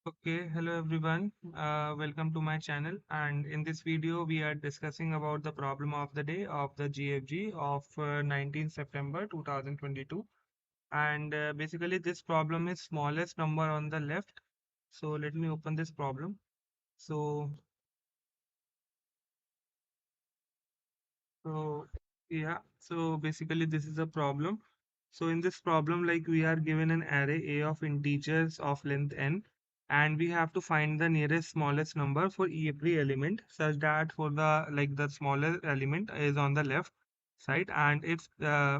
Okay, hello everyone. Welcome to my channel. And in this video, we are discussing about the problem of the day of the GFG of 19 September 2022. And basically, this problem is smallest number on the left. So let me open this problem. So, so yeah. So basically, this is a problem. So in this problem, like we are given an array A of integers of length n, and we have to find the nearest smallest number for every element, such that for the the smaller element is on the left side, and if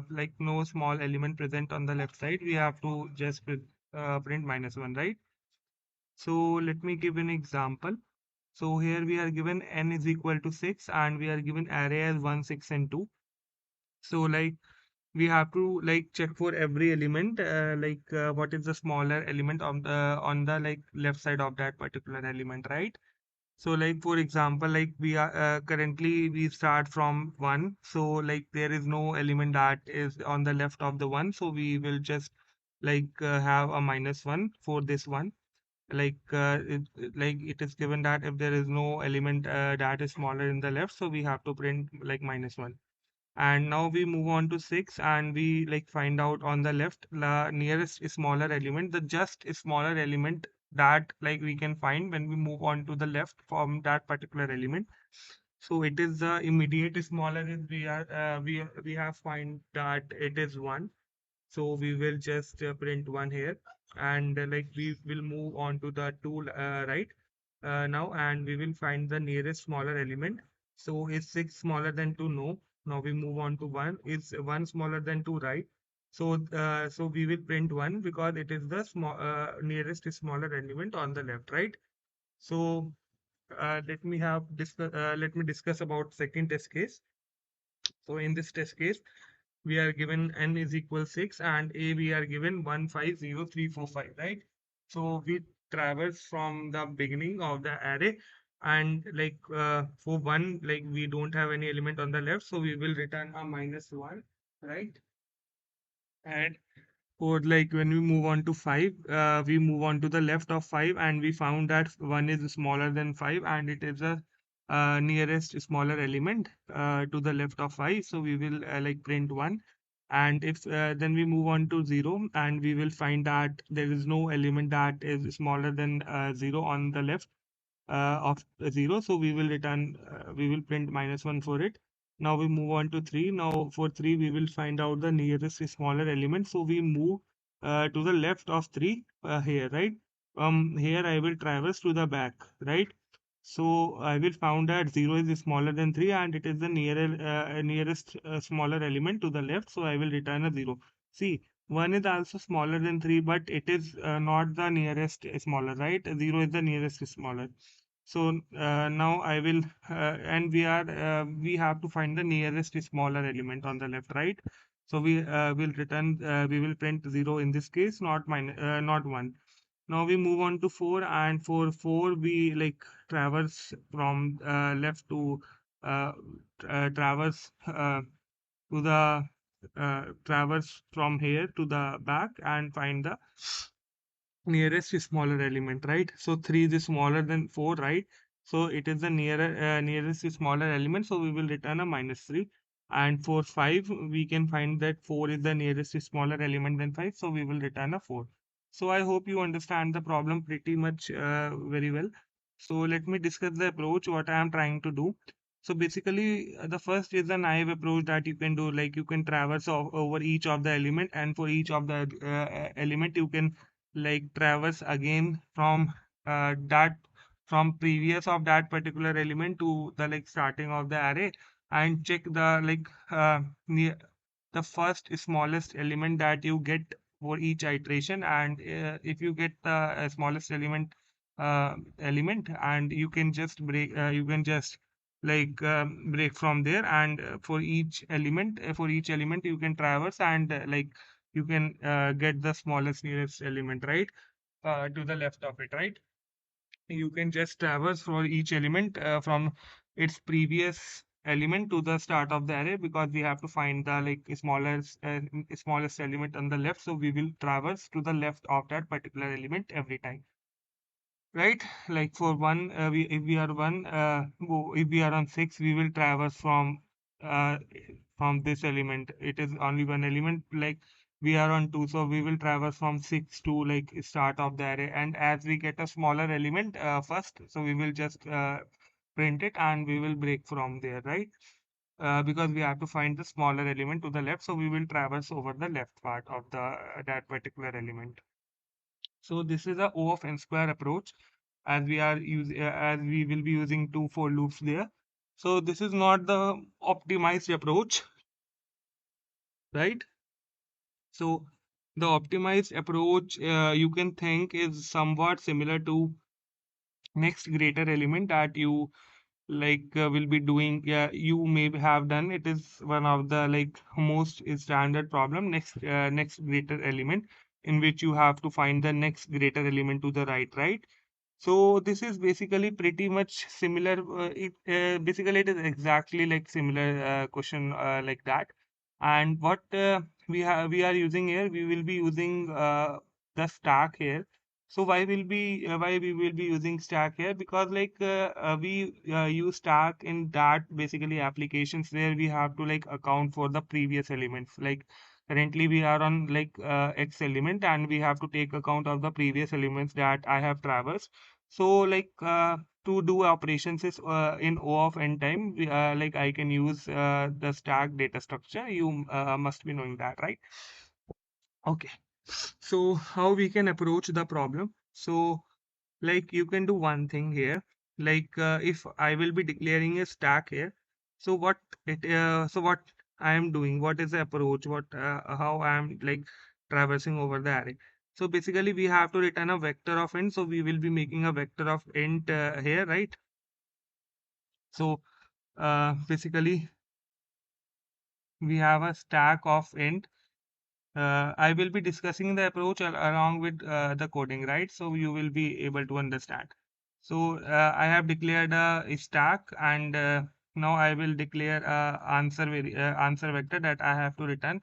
like no small element present on the left side, we have to just print -1, right? So let me give an example. So here we are given n is equal to 6, and we are given array as 1, 6, and 2. So like we have to like check for every element what is the smaller element on the like left side of that particular element, right? So like for example, like we are currently we start from 1, so like there is no element that is on the left of the 1, so we will just have a -1 for this one. It is given that if there is no element that is smaller in the left, so we have to print like -1. And now we move on to 6, and we like find out on the left the nearest smaller element, the just smaller element that like we can find when we move on to the left from that particular element. So it is the immediate smaller is we are we have find that it is 1. So we will just print 1 here, and like we will move on to the 2 right now, and we will find the nearest smaller element. So is 6 smaller than 2? No. Now we move on to 1. Is 1 smaller than 2? Right. So we will print 1 because it is the nearest smaller element on the left, right? So let me discuss about second test case. So in this test case, we are given n is equal 6, and a we are given 150,345, right? So we traverse from the beginning of the array, and for 1, like we don't have any element on the left, so we will return a -1, right? And for like when we move on to 5, we move on to the left of 5, and we found that 1 is smaller than 5, and it is the nearest smaller element to the left of 5. So we will print 1. And if then we move on to 0, and we will find that there is no element that is smaller than 0 on the left of 0. So we will return, we will print -1 for it. Now we move on to 3. Now for 3, we will find out the nearest smaller element. So we move to the left of 3 here, right? Here I will traverse to the back, right? So I will found that 0 is smaller than 3, and it is the nearest smaller element to the left. So I will return a 0. See, 1 is also smaller than 3, but it is not the nearest smaller, right? 0 is the nearest smaller. So now I will, and we have to find the nearest smaller element on the left, right? So we will print 0 in this case, not 1. Now we move on to 4, and for 4 we like traverse from left to traverse to the traverse from here to the back and find the nearest smaller element, right? So 3 is smaller than 4, right? So it is the nearest smaller element, so we will return a -3. And for 5, we can find that 4 is the nearest smaller element than 5, so we will return a 4. So I hope you understand the problem pretty much very well. So let me discuss the approach what I am trying to do. So basically, the first is a naive approach that you can do, like you can traverse over each of the element, and for each of the element you can like traverse again from that from previous of that particular element to the like starting of the array, and check the near the first smallest element that you get for each iteration. And if you get the smallest element, and you can just break from there, and for each element you can traverse, and you can get the smallest nearest element, right? To the left of it, right? You can just traverse for each element from its previous element to the start of the array, because we have to find the smallest element on the left, so we will traverse to the left of that particular element every time. right? Like for one, if we are one, if we are on six, we will traverse uh, from this element. It is only one element. Like we are on two, so we will traverse from six to like start of the array. And as we get a smaller element first, so we will just print it and we will break from there, right? Because we have to find the smaller element to the left, so we will traverse over the left part of the that particular element. So this is a O of n square approach, as as we will be using two for loops there. So this is not the optimized approach, right? So the optimized approach you can think is somewhat similar to next greater element that you will be doing. Yeah, you may have done. It is one of the like most standard problem, next greater element, in which you have to find the next greater element to the right. So this is basically pretty much similar. Basically it is exactly like similar question like that. And what we are using here, we will be using the stack here. So why we will be using stack here? Because we use stack in that basically applications where we have to like account for the previous elements. Like currently we are on X element and we have to take account of the previous elements that I have traversed. So to do operations is in O of n time, I can use the stack data structure. You must be knowing that, right? Okay. So how we can approach the problem? So you can do one thing here. If I will be declaring a stack here, so what I am doing, what is the approach, what how I am like traversing over the array. So basically we have to return a vector of int, so we will be making a vector of int here, right? So basically we have a stack of int. I will be discussing the approach along with the coding, right? So you will be able to understand. So I have declared a stack, and now I will declare a answer vector that I have to return,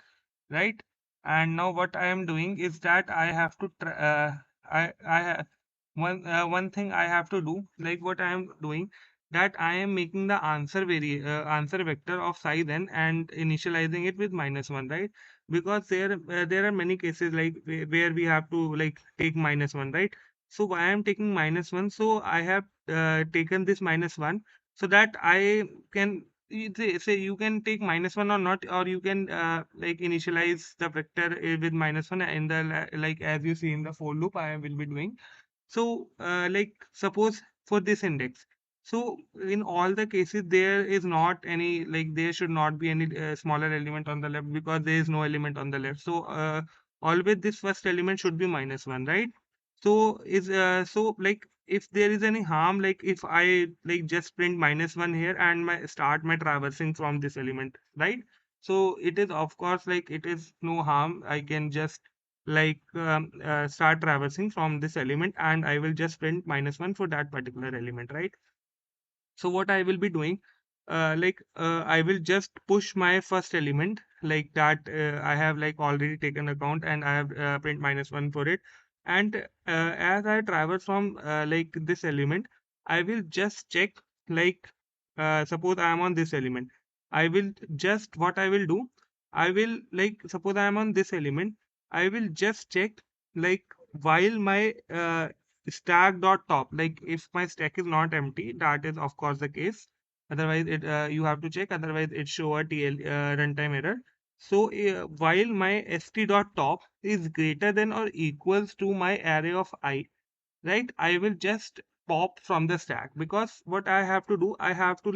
right? And now what I am doing is that I have to I one thing I have to do, like what I am doing, that I am making the answer vector of size n and initializing it with -1, right? Because there are many cases where we have to like take -1, right? So I am taking -1, so I have taken this -1 so that I can say you can take -1 or not, or you can initialize the vector with -1 in the like as you see in the for loop I will be doing. So, suppose for this index, so in all the cases, there is not any, there should not be any smaller element on the left because there is no element on the left. So, always this first element should be -1, right? If there is any harm, like if I just print -1 here and start my traversing from this element, right? So it is of course it is no harm. I can just start traversing from this element and I will just print -1 for that particular element, right? So what I will be doing, I will just push my first element like that. I have already taken account and I have print -1 for it. And as I traverse from this element, I will just check like suppose I am on this element. I will just what I will do. I will suppose I am on this element. I will just check like while my stack dot top, like if my stack is not empty, that is of course the case. Otherwise it you have to check, otherwise it show a tl runtime error. So while my st dot top is greater than or equals to my array of I, right, I will just pop from the stack. Because what I have to do, I have to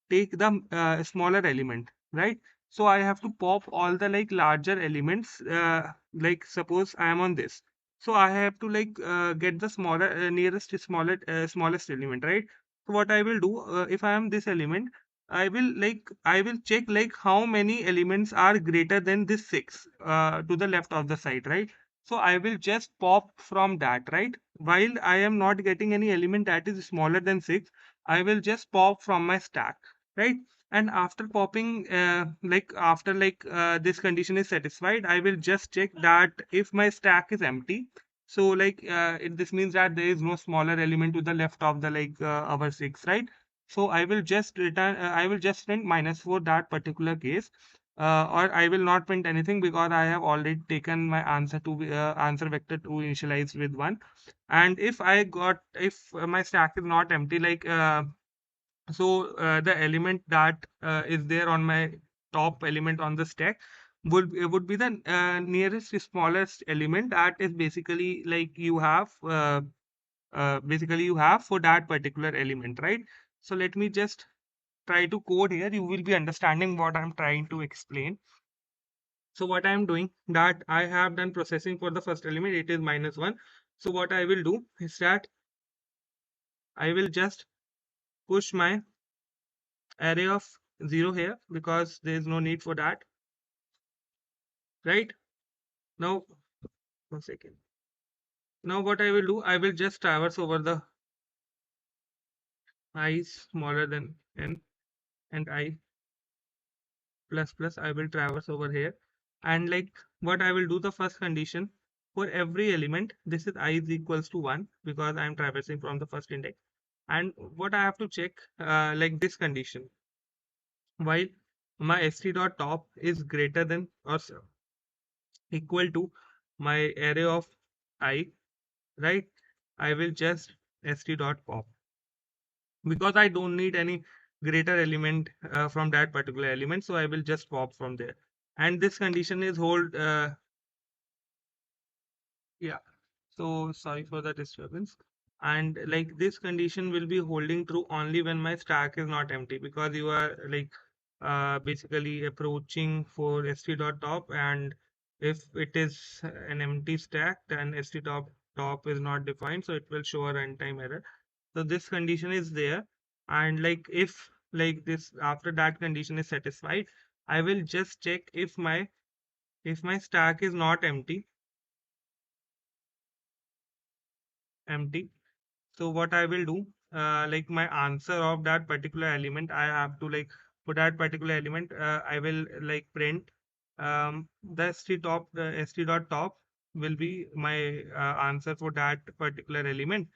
take the smaller element, right? So I have to pop all the larger elements, suppose I am on this, so I have to get the smaller nearest smallest element, right? So what I will do, if I am this element, I will check how many elements are greater than this 6 to the left of the side, right? So I will just pop from that, right? While I am not getting any element that is smaller than 6, I will just pop from my stack, right? And after popping, this condition is satisfied, I will just check that if my stack is empty. So like this means that there is no smaller element to the left of the our 6, right? So I will just return, I will just print minus for that particular case, or I will not print anything because I have already taken my answer to be, answer vector to initialize with 1. And if my stack is not empty, the element that is there on my top element on the stack would be the nearest smallest element that is basically basically you have for that particular element, right? So let me just try to code here. You will be understanding what I'm trying to explain. So what I'm doing, that I have done processing for the first element, it is minus 1. So what I will do is that I will just push my array of 0 here because there is no need for that, right? Now, 1 second. Now what I will do, I will just traverse over the I smaller than n and I plus plus. I will traverse over here, and what I will do, the first condition for every element, this is I is equals to 1 because I am traversing from the first index. And what I have to check, this condition, while my st dot top is greater than or equal to my array of I, right? I will just st dot pop because I don't need any greater element from that particular element. So I will just pop from there. And this condition is hold, yeah. So sorry for the disturbance. And this condition will be holding true only when my stack is not empty because you are basically approaching for st dot top, and if it is an empty stack, then st top is not defined, so it will show a runtime error. So this condition is there, and if this after that condition is satisfied, I will just check if my stack is not empty. So what I will do, my answer of that particular element, I have to for that particular element, I will print the st dot top will be my answer for that particular element.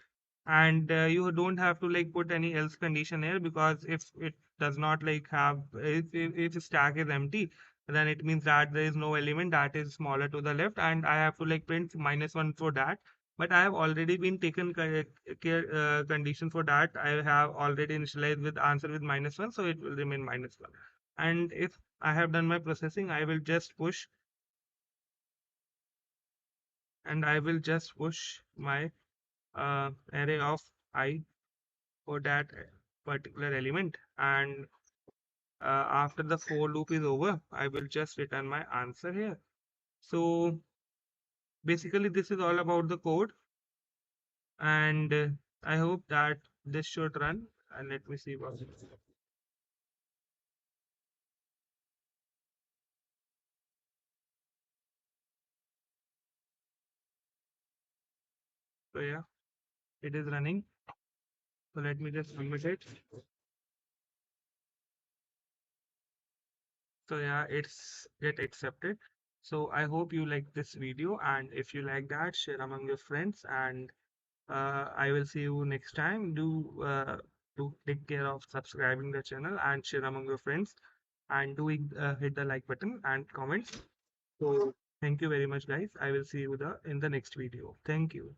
And you don't have to put any else condition here, because if it does not have, if the stack is empty, then it means that there is no element that is smaller to the left, and I have to print minus 1 for that. But I have already been taken care condition for that. I have already initialized with answer with minus 1, so it will remain minus 1. And if I have done my processing, I will just push, and I will just push my array of I for that particular element. And after the for loop is over, I will just return my answer here. So basically this is all about the code, and I hope that this should run. And let me see what. So yeah, it is running. So let me just submit it. So yeah, it's get accepted. So I hope you like this video, and if you like that, share among your friends. And I will see you next time. Do take care of subscribing the channel and share among your friends, and hit the like button and comments. So thank you very much, guys. I will see you in the next video. Thank you.